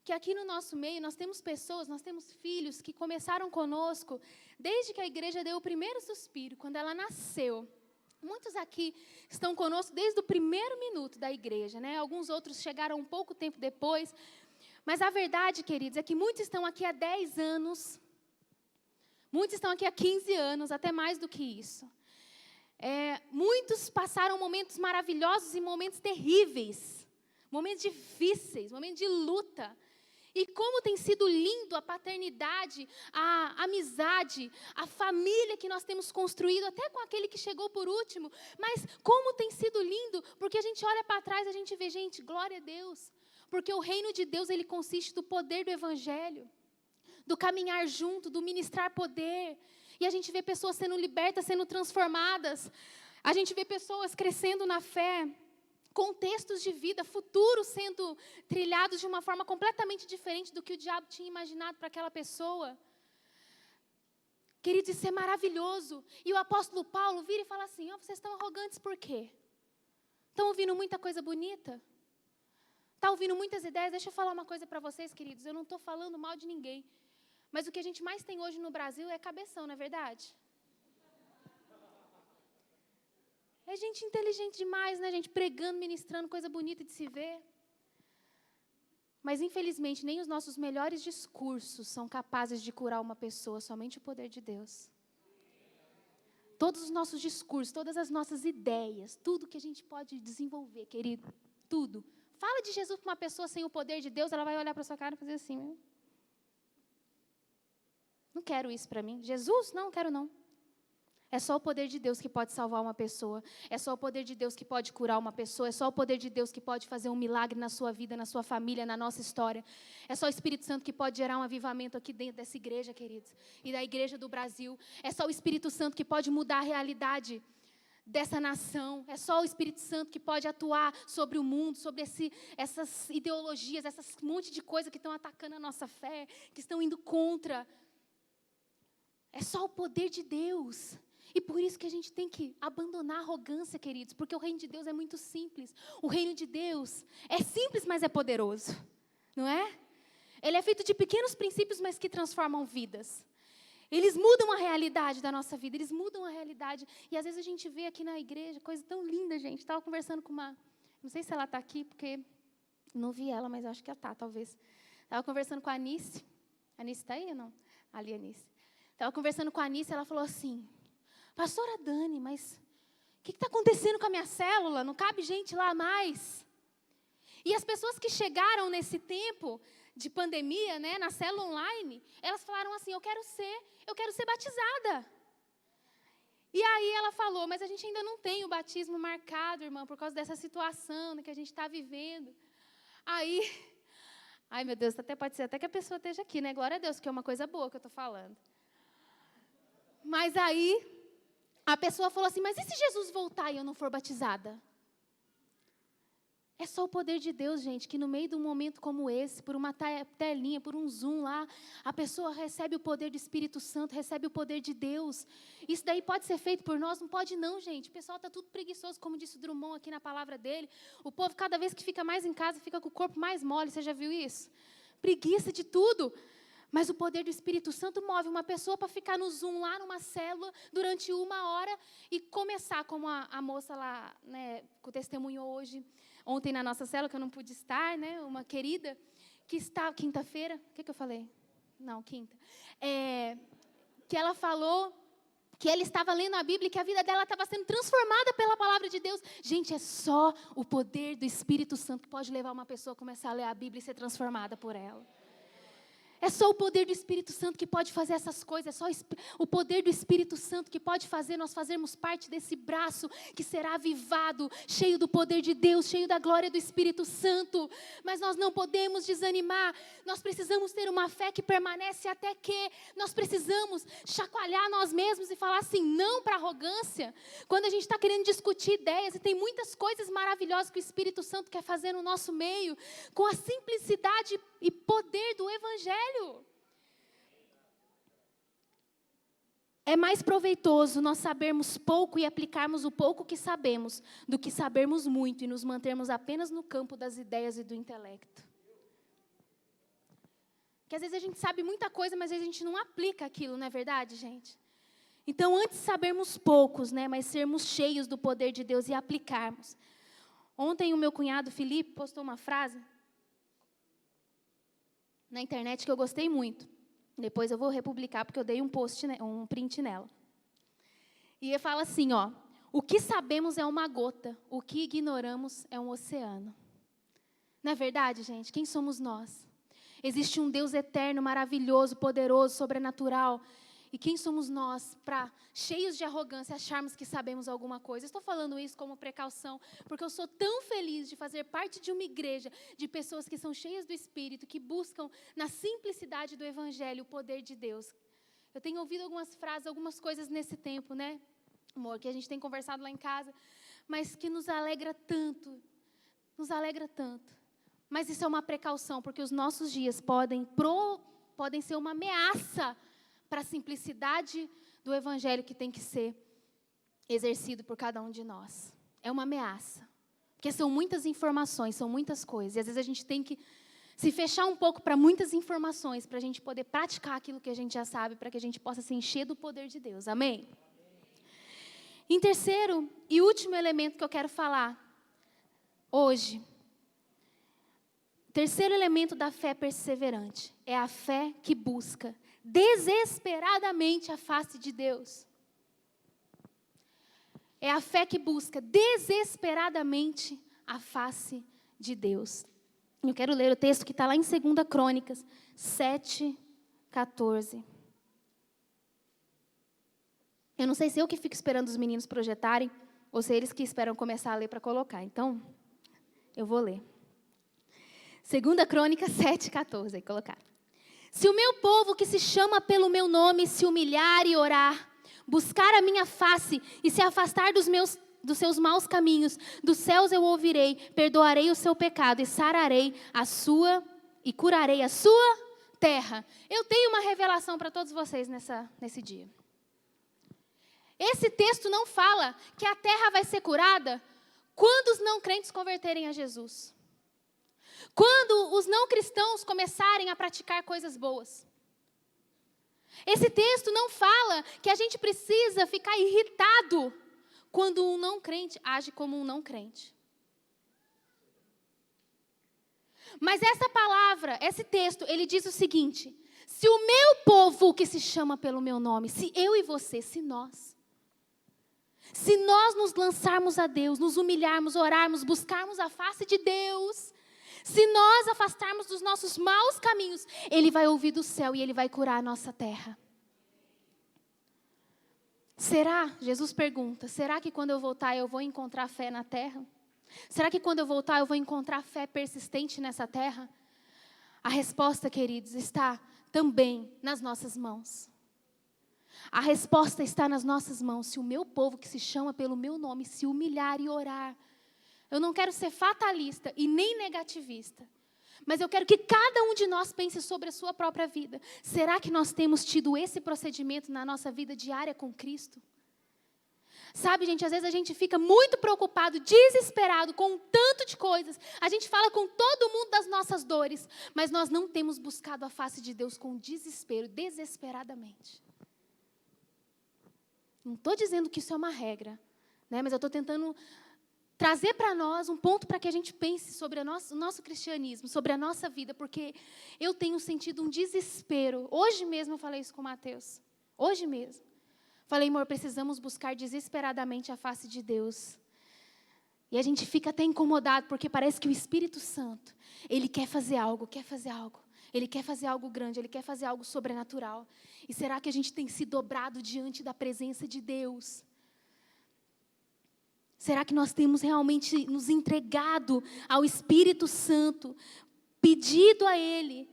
que aqui no nosso meio nós temos pessoas, nós temos filhos que começaram conosco desde que a igreja deu o primeiro suspiro, quando ela nasceu. Muitos aqui estão conosco desde o primeiro minuto da igreja, né? Alguns outros chegaram um pouco tempo depois. Mas a verdade, queridos, é que muitos estão aqui há 10 anos, muitos estão aqui há 15 anos, até mais do que isso. Muitos passaram momentos maravilhosos e momentos terríveis, momentos difíceis, momentos de luta. E como tem sido lindo a paternidade, a amizade, a família que nós temos construído, até com aquele que chegou por último. Mas como tem sido lindo, porque a gente olha para trás e a gente vê, gente, glória a Deus. Porque o reino de Deus, ele consiste do poder do evangelho, do caminhar junto, do ministrar poder. E a gente vê pessoas sendo libertas, sendo transformadas. A gente vê pessoas crescendo na fé, contextos de vida, futuros sendo trilhados de uma forma completamente diferente do que o diabo tinha imaginado para aquela pessoa. Queridos, isso é maravilhoso. E o apóstolo Paulo vira e fala assim, vocês estão arrogantes por quê? Estão ouvindo muita coisa bonita? Está ouvindo muitas ideias? Deixa eu falar uma coisa para vocês, queridos. Eu não estou falando mal de ninguém. Mas o que a gente mais tem hoje no Brasil é cabeção, não é verdade? É gente inteligente demais, né, gente? Pregando, ministrando, coisa bonita de se ver. Mas, infelizmente, nem os nossos melhores discursos são capazes de curar uma pessoa, somente o poder de Deus. Todos os nossos discursos, todas as nossas ideias, tudo que a gente pode desenvolver, querido, tudo. Fala de Jesus para uma pessoa sem o poder de Deus, ela vai olhar para a sua cara e fazer assim, não quero isso para mim. Jesus? Não quero não. É só o poder de Deus que pode salvar uma pessoa. É só o poder de Deus que pode curar uma pessoa. É só o poder de Deus que pode fazer um milagre na sua vida, na sua família, na nossa história. É só o Espírito Santo que pode gerar um avivamento aqui dentro dessa igreja, queridos. E da igreja do Brasil. É só o Espírito Santo que pode mudar a realidade dessa nação. É só o Espírito Santo que pode atuar sobre o mundo, sobre essas ideologias, essas monte de coisas que estão atacando a nossa fé, que estão indo contra. É só o poder de Deus. E por isso que a gente tem que abandonar a arrogância, queridos, porque o reino de Deus é muito simples. O reino de Deus é simples, mas é poderoso, não é? Ele é feito de pequenos princípios, mas que transformam vidas. Eles mudam a realidade da nossa vida, eles mudam a realidade. E às vezes a gente vê aqui na igreja, coisa tão linda, gente. Estava conversando com uma, não sei se ela está aqui, porque não vi ela, mas acho que ela está, talvez. Estava conversando com a Anice. A Anice está aí ou não? Ali, a Anice. Estava conversando com a Anice, ela falou assim, pastora Dani, mas o que está acontecendo com a minha célula? Não cabe gente lá mais. E as pessoas que chegaram nesse tempo de pandemia, né, na célula online, elas falaram assim, eu quero ser batizada. E aí ela falou, mas a gente ainda não tem o batismo marcado, irmã, por causa dessa situação, né, que a gente está vivendo. Aí, ai meu Deus, até pode ser até que a pessoa esteja aqui, né? Glória a Deus, que é uma coisa boa que eu estou falando. Mas aí, a pessoa falou assim, mas e se Jesus voltar e eu não for batizada? É só o poder de Deus, gente, que no meio de um momento como esse, por uma telinha, por um Zoom lá, a pessoa recebe o poder do Espírito Santo, recebe o poder de Deus. Isso daí pode ser feito por nós? Não pode não, gente. O pessoal está tudo preguiçoso, como disse o Drummond aqui na palavra dele. O povo, cada vez que fica mais em casa, fica com o corpo mais mole. Você já viu isso? Preguiça de tudo. Mas o poder do Espírito Santo move uma pessoa para ficar no Zoom lá, numa célula, durante 1 hora e começar, como a moça lá, né, que testemunhou hoje, ontem na nossa célula, que eu não pude estar, né, uma querida, que está, quinta-feira, o que eu falei? Não, quinta. Que ela falou que ela estava lendo a Bíblia e que a vida dela estava sendo transformada pela palavra de Deus. Gente, é só o poder do Espírito Santo que pode levar uma pessoa a começar a ler a Bíblia e ser transformada por ela. É só o poder do Espírito Santo que pode fazer essas coisas. É só o poder do Espírito Santo que pode fazer nós fazermos parte desse braço que será avivado, cheio do poder de Deus, cheio da glória do Espírito Santo. Mas nós não podemos desanimar. Nós precisamos ter uma fé que permanece até que. Nós precisamos chacoalhar nós mesmos e falar assim, não para a arrogância. Quando a gente está querendo discutir ideias, e tem muitas coisas maravilhosas que o Espírito Santo quer fazer no nosso meio, com a simplicidade e poder do Evangelho. É mais proveitoso nós sabermos pouco e aplicarmos o pouco que sabemos, do que sabermos muito e nos mantermos apenas no campo das ideias e do intelecto. Porque às vezes a gente sabe muita coisa, mas a gente não aplica aquilo, não é verdade, gente? Então, antes de sabermos poucos, né, mas sermos cheios do poder de Deus e aplicarmos. Ontem o meu cunhado Felipe postou uma frase na internet que eu gostei muito. Depois eu vou republicar, porque eu dei um print nela. E ele fala assim, ó, o que sabemos é uma gota, o que ignoramos é um oceano. Não é verdade, gente? Quem somos nós? Existe um Deus eterno, maravilhoso, poderoso, sobrenatural. E quem somos nós para, cheios de arrogância, acharmos que sabemos alguma coisa? Estou falando isso como precaução, porque eu sou tão feliz de fazer parte de uma igreja de pessoas que são cheias do Espírito, que buscam na simplicidade do Evangelho o poder de Deus. Eu tenho ouvido algumas frases, algumas coisas nesse tempo, né, amor, que a gente tem conversado lá em casa, mas que nos alegra tanto, Mas isso é uma precaução, porque os nossos dias podem ser uma ameaça para a simplicidade do Evangelho que tem que ser exercido por cada um de nós. É uma ameaça. Porque são muitas informações, são muitas coisas. E às vezes a gente tem que se fechar um pouco para muitas informações, para a gente poder praticar aquilo que a gente já sabe, para que a gente possa se encher do poder de Deus. Amém? Em terceiro e último elemento que eu quero falar hoje, terceiro elemento da fé perseverante, é a fé que busca desesperadamente a face de Deus. É a fé que busca desesperadamente a face de Deus. Eu quero ler o texto que está lá em 2 Crônicas 7:14. Eu não sei se eu que fico esperando os meninos projetarem, ou se eles que esperam começar a ler para colocar. Então, eu vou ler. 2 Crônicas 7:14, aí colocaram. Se o meu povo que se chama pelo meu nome se humilhar e orar, buscar a minha face e se afastar dos seus maus caminhos, dos céus eu ouvirei, perdoarei o seu pecado e sararei e curarei a sua terra. Eu tenho uma revelação para todos vocês nesse dia. Esse texto não fala que a terra vai ser curada quando os não crentes converterem a Jesus. Quando os não cristãos começarem a praticar coisas boas. Esse texto não fala que a gente precisa ficar irritado quando um não crente age como um não crente. Mas essa palavra, esse texto, ele diz o seguinte: se o meu povo que se chama pelo meu nome, se eu e você, se nós nos lançarmos a Deus, nos humilharmos, orarmos, buscarmos a face de Deus, se nós afastarmos dos nossos maus caminhos, Ele vai ouvir do céu e Ele vai curar a nossa terra. Será? Jesus pergunta, será que quando eu voltar eu vou encontrar fé na terra? Será que quando eu voltar eu vou encontrar fé persistente nessa terra? A resposta, queridos, está também nas nossas mãos. A resposta está nas nossas mãos. Se o meu povo que se chama pelo meu nome se humilhar e orar. Eu não quero ser fatalista e nem negativista. Mas eu quero que cada um de nós pense sobre a sua própria vida. Será que nós temos tido esse procedimento na nossa vida diária com Cristo? Sabe, gente, às vezes a gente fica muito preocupado, desesperado com um tanto de coisas. A gente fala com todo mundo das nossas dores, mas nós não temos buscado a face de Deus com desespero, desesperadamente. Não estou dizendo que isso é uma regra, né? Mas eu estou tentando trazer para nós um ponto para que a gente pense sobre o nosso cristianismo, sobre a nossa vida, porque eu tenho sentido um desespero. Hoje mesmo eu falei isso com o Mateus, hoje mesmo. Falei, amor, precisamos buscar desesperadamente a face de Deus. E a gente fica até incomodado, porque parece que o Espírito Santo, Ele quer fazer algo, quer fazer algo. Ele quer fazer algo grande, Ele quer fazer algo sobrenatural. E será que a gente tem se dobrado diante da presença de Deus? Será que nós temos realmente nos entregado ao Espírito Santo, pedido a Ele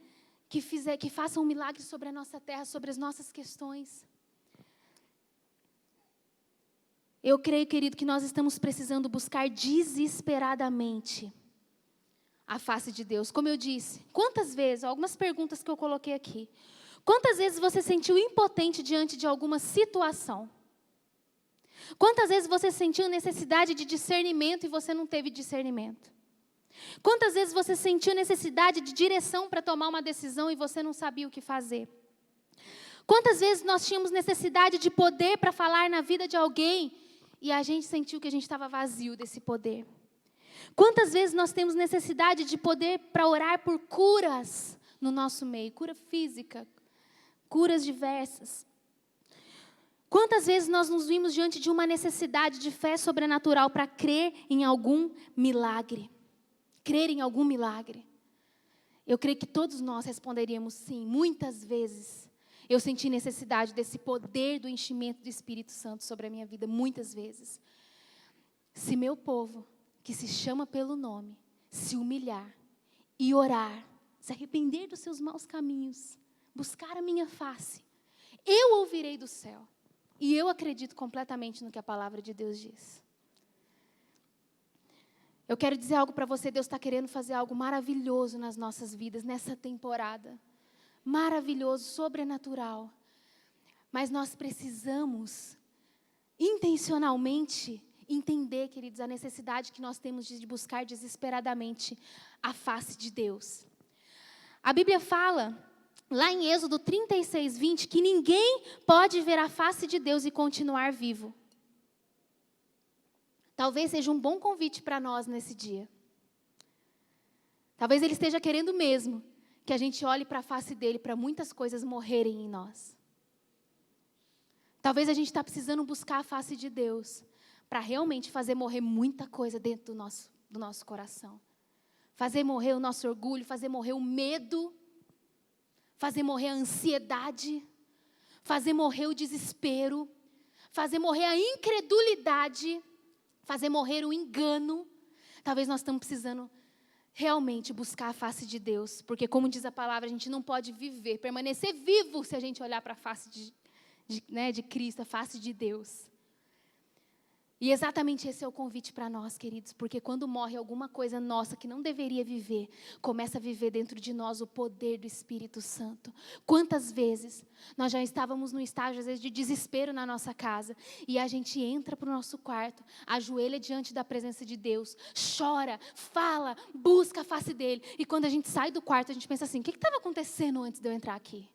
que faça um milagre sobre a nossa terra, sobre as nossas questões? Eu creio, querido, que nós estamos precisando buscar desesperadamente a face de Deus. Como eu disse, quantas vezes, algumas perguntas que eu coloquei aqui. Quantas vezes você sentiu impotente diante de alguma situação? Quantas vezes você sentiu necessidade de discernimento e você não teve discernimento? Quantas vezes você sentiu necessidade de direção para tomar uma decisão e você não sabia o que fazer? Quantas vezes nós tínhamos necessidade de poder para falar na vida de alguém e a gente sentiu que a gente estava vazio desse poder? Quantas vezes nós temos necessidade de poder para orar por curas no nosso meio? Cura física, curas diversas. Quantas vezes nós nos vimos diante de uma necessidade de fé sobrenatural para crer em algum milagre? Crer em algum milagre. Eu creio que todos nós responderíamos sim. Muitas vezes eu senti necessidade desse poder do enchimento do Espírito Santo sobre a minha vida. Muitas vezes. Se meu povo, que se chama pelo nome, se humilhar e orar, se arrepender dos seus maus caminhos, buscar a minha face, eu ouvirei do céu. E eu acredito completamente no que a palavra de Deus diz. Eu quero dizer algo para você, Deus está querendo fazer algo maravilhoso nas nossas vidas, nessa temporada. Maravilhoso, sobrenatural. Mas nós precisamos, intencionalmente, entender, queridos, a necessidade que nós temos de buscar desesperadamente a face de Deus. A Bíblia fala, lá em Êxodo 36, 20, que ninguém pode ver a face de Deus e continuar vivo. Talvez seja um bom convite para nós nesse dia. Talvez Ele esteja querendo mesmo que a gente olhe para a face dEle para muitas coisas morrerem em nós. Talvez a gente está precisando buscar a face de Deus para realmente fazer morrer muita coisa dentro do nosso coração. Fazer morrer o nosso orgulho, fazer morrer o medo, fazer morrer a ansiedade, fazer morrer o desespero, fazer morrer a incredulidade, fazer morrer o engano. Talvez nós estamos precisando realmente buscar a face de Deus, porque como diz a palavra, a gente não pode viver, permanecer vivo se a gente olhar para a face de Cristo, a face de Deus. E exatamente esse é o convite para nós, queridos, porque quando morre alguma coisa nossa que não deveria viver, começa a viver dentro de nós o poder do Espírito Santo. Quantas vezes nós já estávamos num estágio, às vezes, de desespero na nossa casa, e a gente entra para o nosso quarto, ajoelha diante da presença de Deus, chora, fala, busca a face dEle, e quando a gente sai do quarto, a gente pensa assim, o que estava acontecendo antes de eu entrar aqui?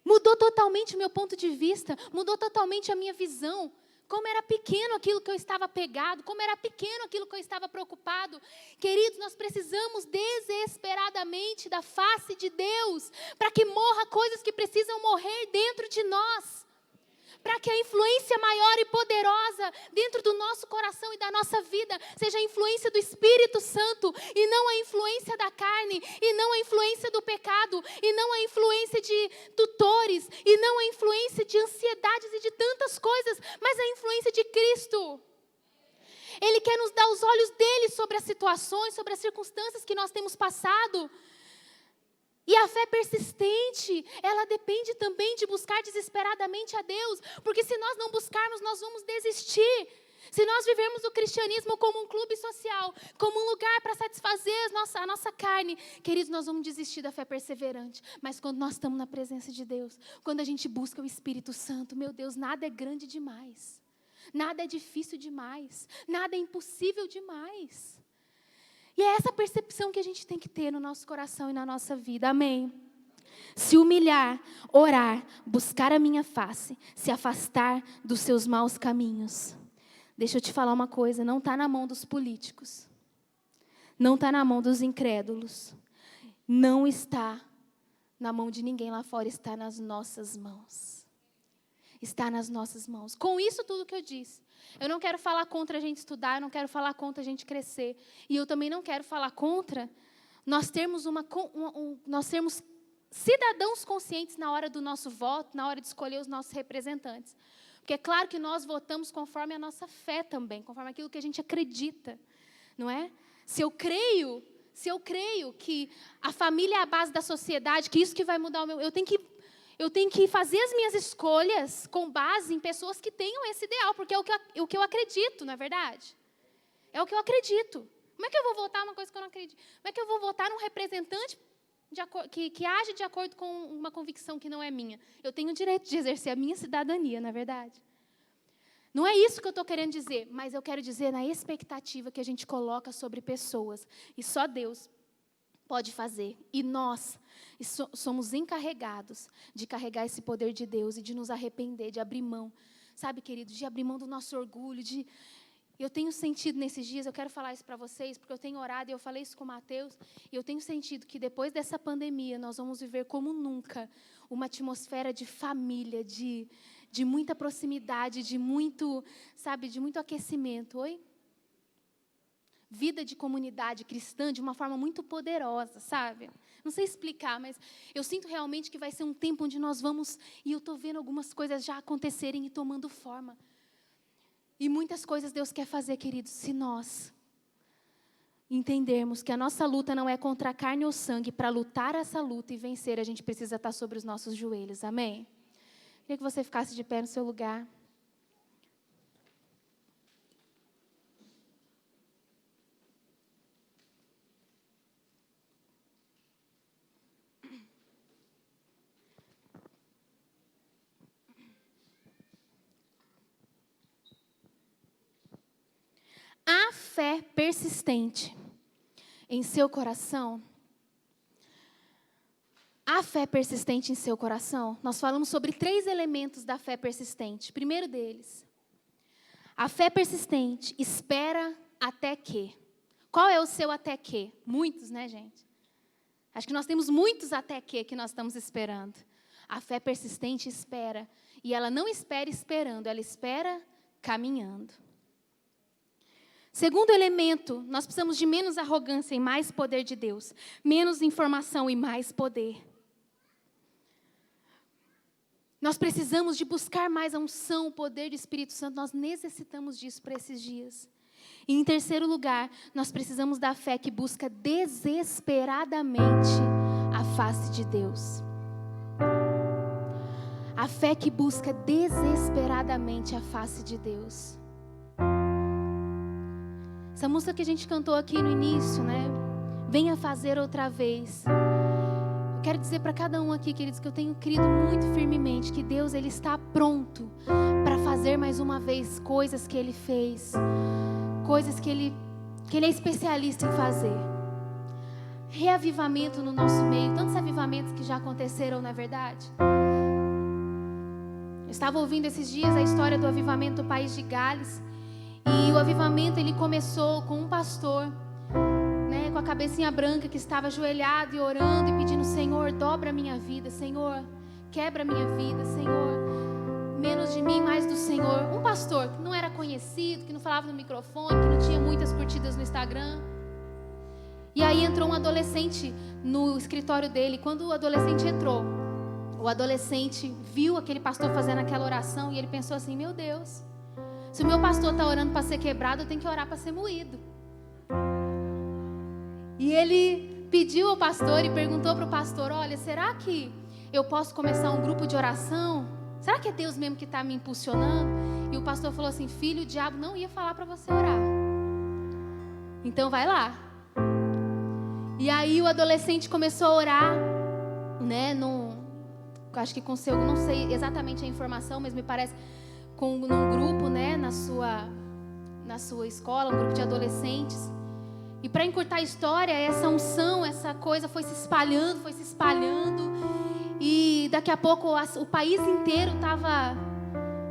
Mudou totalmente o meu ponto de vista, mudou totalmente a minha visão. Como era pequeno aquilo que eu estava pegado, como era pequeno aquilo que eu estava preocupado. Queridos, nós precisamos desesperadamente da face de Deus, para que morra coisas que precisam morrer dentro de nós. Para que a influência maior e poderosa dentro do nosso coração e da nossa vida seja a influência do Espírito Santo e não a influência da carne, e não a influência do pecado, e não a influência de tutores, e não a influência de ansiedades e de tantas coisas, mas a influência de Cristo. Ele quer nos dar os olhos dele sobre as situações, sobre as circunstâncias que nós temos passado. E a fé persistente, ela depende também de buscar desesperadamente a Deus. Porque se nós não buscarmos, nós vamos desistir. Se nós vivermos o cristianismo como um clube social, como um lugar para satisfazer a nossa carne, queridos, nós vamos desistir da fé perseverante. Mas quando nós estamos na presença de Deus, quando a gente busca o Espírito Santo, meu Deus, nada é grande demais. Nada é difícil demais. Nada é impossível demais. E é essa percepção que a gente tem que ter no nosso coração e na nossa vida. Amém? Se humilhar, orar, buscar a minha face, se afastar dos seus maus caminhos. Deixa eu te falar uma coisa, não está na mão dos políticos. Não está na mão dos incrédulos. Não está na mão de ninguém lá fora, está nas nossas mãos. está nas nossas mãos. Com isso tudo que eu disse, eu não quero falar contra a gente estudar, eu não quero falar contra a gente crescer. E eu também não quero falar contra nós termos cidadãos conscientes na hora do nosso voto, na hora de escolher os nossos representantes. Porque é claro que nós votamos conforme a nossa fé também, conforme aquilo que a gente acredita, não é? Se eu creio que a família é a base da sociedade, que isso que vai mudar o meu... Eu tenho que fazer as minhas escolhas com base em pessoas que tenham esse ideal, porque é o que eu acredito, não é verdade? É o que eu acredito. Como é que eu vou votar numa coisa que eu não acredito? Como é que eu vou votar num representante que age de acordo com uma convicção que não é minha? Eu tenho o direito de exercer a minha cidadania, não é verdade? Não é isso que eu estou querendo dizer, mas eu quero dizer na expectativa que a gente coloca sobre pessoas. E só Deus pode fazer. E nós somos encarregados de carregar esse poder de Deus e de nos arrepender, de abrir mão. Sabe, queridos, de abrir mão do nosso orgulho. Eu tenho sentido nesses dias, eu quero falar isso para vocês, porque eu tenho orado e eu falei isso com o Mateus, e eu tenho sentido que depois dessa pandemia nós vamos viver como nunca uma atmosfera de família, de muita proximidade, de muito aquecimento. Oi? Vida de comunidade cristã de uma forma muito poderosa, sabe? Não sei explicar, mas eu sinto realmente que vai ser um tempo onde nós vamos, e eu estou vendo algumas coisas já acontecerem e tomando forma. E muitas coisas Deus quer fazer, queridos, se nós entendermos que a nossa luta não é contra a carne ou sangue. Para lutar essa luta e vencer, a gente precisa estar sobre os nossos joelhos, amém? Queria que você ficasse de pé no seu lugar. A fé persistente em seu coração. A fé persistente em seu coração. Nós falamos sobre 3 elementos da fé persistente. Primeiro deles, a fé persistente espera até que. Qual é o seu até que? Muitos, né, gente? Acho que nós temos muitos até que nós estamos esperando. A fé persistente espera. E ela não espera esperando, ela espera caminhando. Segundo elemento, nós precisamos de menos arrogância e mais poder de Deus. Menos informação e mais poder. Nós precisamos de buscar mais a unção, o poder do Espírito Santo. Nós necessitamos disso para esses dias. E em terceiro lugar, nós precisamos da fé que busca desesperadamente a face de Deus. A fé que busca desesperadamente a face de Deus. Essa música que a gente cantou aqui no início, né? Venha fazer outra vez. Eu quero dizer para cada um aqui, queridos, que eu tenho crido muito firmemente que Deus, Ele está pronto para fazer mais uma vez coisas que Ele fez. Coisas que Ele é especialista em fazer. Reavivamento no nosso meio. Tantos avivamentos que já aconteceram, não é verdade? Eu estava ouvindo esses dias a história do avivamento do país de Gales. E o avivamento, ele começou com um pastor, né, com a cabecinha branca, que estava ajoelhado e orando e pedindo: Senhor, dobra a minha vida, Senhor, quebra a minha vida, Senhor, menos de mim, mais do Senhor. Um pastor que não era conhecido, que não falava no microfone, que não tinha muitas curtidas no Instagram. E aí entrou um adolescente no escritório dele. Quando o adolescente entrou, o adolescente viu aquele pastor fazendo aquela oração e ele pensou assim: meu Deus, se o meu pastor está orando para ser quebrado, eu tenho que orar para ser moído. E ele pediu ao pastor e perguntou para o pastor: olha, será que eu posso começar um grupo de oração? Será que é Deus mesmo que está me impulsionando? E o pastor falou assim: filho, o diabo não ia falar para você orar. Então vai lá. E aí o adolescente começou a orar, né, acho que com seu, não sei exatamente a informação, mas me parece num grupo, né, na sua escola, um grupo de adolescentes. E para encurtar a história, essa unção, essa coisa foi se espalhando, e daqui a pouco o país inteiro estava,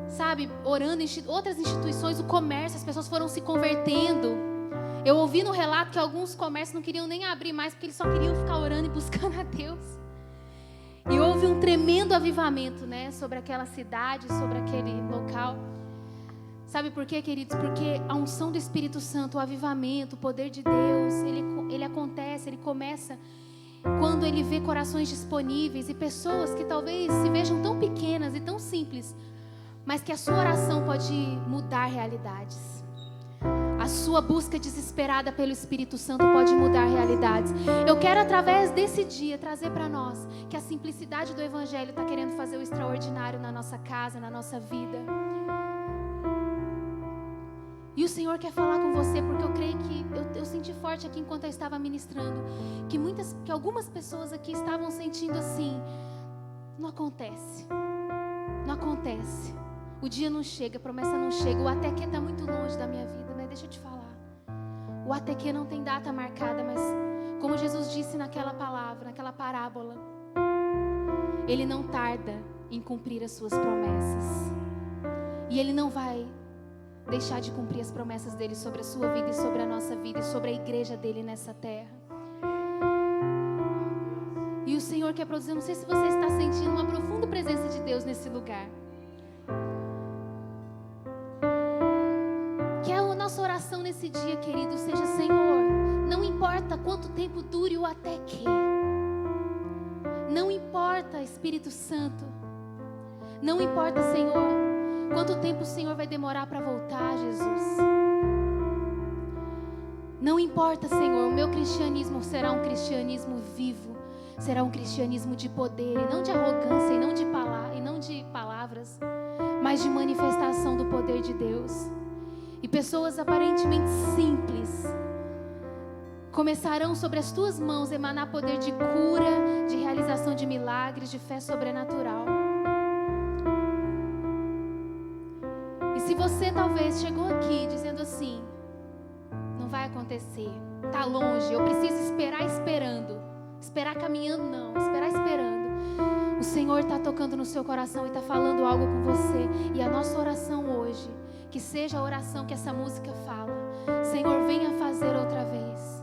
sabe, orando, outras instituições, o comércio, as pessoas foram se convertendo. Eu ouvi no relato que alguns comércios não queriam nem abrir mais, porque eles só queriam ficar orando e buscando a Deus. E houve um tremendo avivamento, né, sobre aquela cidade, sobre aquele local. Sabe por quê, queridos? Porque a unção do Espírito Santo, o avivamento, o poder de Deus, ele acontece, ele começa quando ele vê corações disponíveis e pessoas que talvez se vejam tão pequenas e tão simples, mas que a sua oração pode mudar realidades. A sua busca desesperada pelo Espírito Santo pode mudar realidades. Eu quero, através desse dia, trazer para nós que a simplicidade do Evangelho está querendo fazer o extraordinário na nossa casa, na nossa vida. E o Senhor quer falar com você, porque eu creio que eu senti forte aqui enquanto eu estava ministrando, que algumas pessoas aqui estavam sentindo assim: não acontece, não acontece. O dia não chega, a promessa não chega, o até que está muito longe da minha vida, né? Deixa eu te falar. O até que não tem data marcada, mas como Jesus disse naquela palavra, naquela parábola, Ele não tarda em cumprir as suas promessas. E Ele não vai deixar de cumprir as promessas dEle sobre a sua vida e sobre a nossa vida e sobre a igreja dEle nessa terra. E o Senhor quer produzir, eu não sei se você está sentindo uma profunda presença de Deus nesse lugar. Que a nossa oração nesse dia, querido, seja: Senhor, não importa quanto tempo dure o até que. Não importa, Espírito Santo. Não importa, Senhor, quanto tempo o Senhor vai demorar para voltar, Jesus. Não importa, Senhor, o meu cristianismo será um cristianismo vivo. Será um cristianismo de poder, e não de arrogância, e não de palavras, mas de manifestação do poder de Deus. E pessoas aparentemente simples começarão sobre as tuas mãos emanar poder de cura, de realização de milagres, de fé sobrenatural. E se você talvez chegou aqui dizendo assim: não vai acontecer, está longe, eu preciso esperar esperar caminhando não, esperar esperando. O Senhor está tocando no seu coração e está falando algo com você. E a nossa oração hoje, que seja a oração que essa música fala: Senhor, venha fazer outra vez.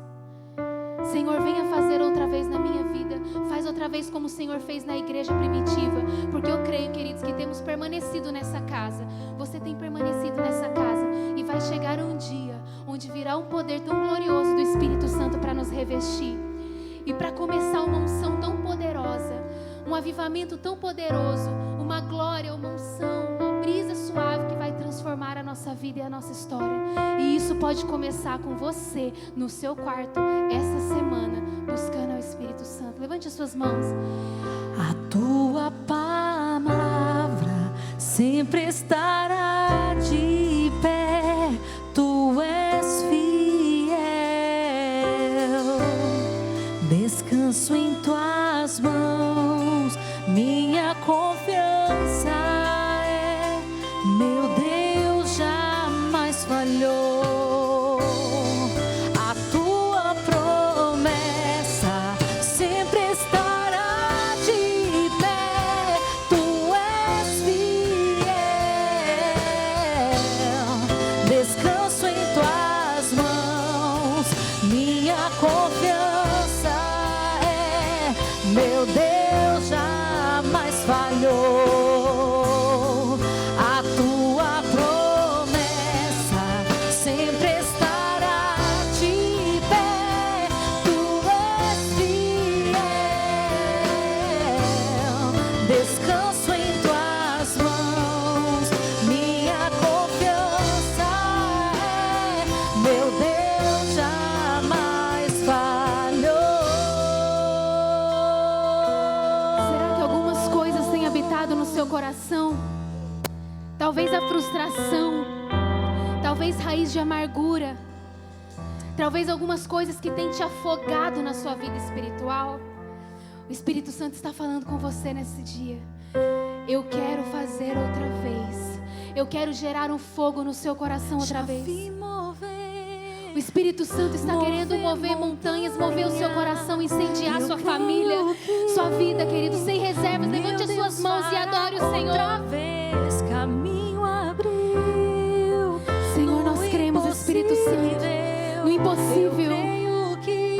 Senhor, venha fazer outra vez na minha vida. Faz outra vez como o Senhor fez na igreja primitiva. Porque eu creio, queridos, que temos permanecido nessa casa. Você tem permanecido nessa casa. E vai chegar um dia onde virá um poder tão glorioso do Espírito Santo para nos revestir. E para começar uma unção tão poderosa, um avivamento tão poderoso, uma glória, uma unção, uma brisa suave que vai transformar a nossa vida e a nossa história. E isso pode começar com você, no seu quarto, essa semana, buscando ao Espírito Santo. Levante as suas mãos. A tua palavra sempre estará de pé. Tu és fiel. Descanso em tuas mãos. Minha confiança é, meu Deus jamais falhou. A tua promessa sempre estará de pé. Tu és fiel. Descanso em tuas mãos. Minha confiança é, meu Deus jamais falhou. A tua promessa sempre estará de pé. Tu és fiel. Descanso em tuas mãos. Minha confiança é, meu Deus jamais falhou. Será que algumas coisas têm habitado no seu coração? Talvez a frustração, talvez raiz de amargura, talvez algumas coisas que têm te afogado na sua vida espiritual. O Espírito Santo está falando com você nesse dia. Eu quero fazer outra vez. Eu quero gerar um fogo no seu coração outra vez. O Espírito Santo está querendo mover montanhas, mover o seu coração, incendiar sua família, sua vida, querido, sem reservas. Levante as suas mãos e adore o Senhor. Outra vez caminho abriu. Senhor, nós cremos, Espírito Santo, no impossível. Eu creio que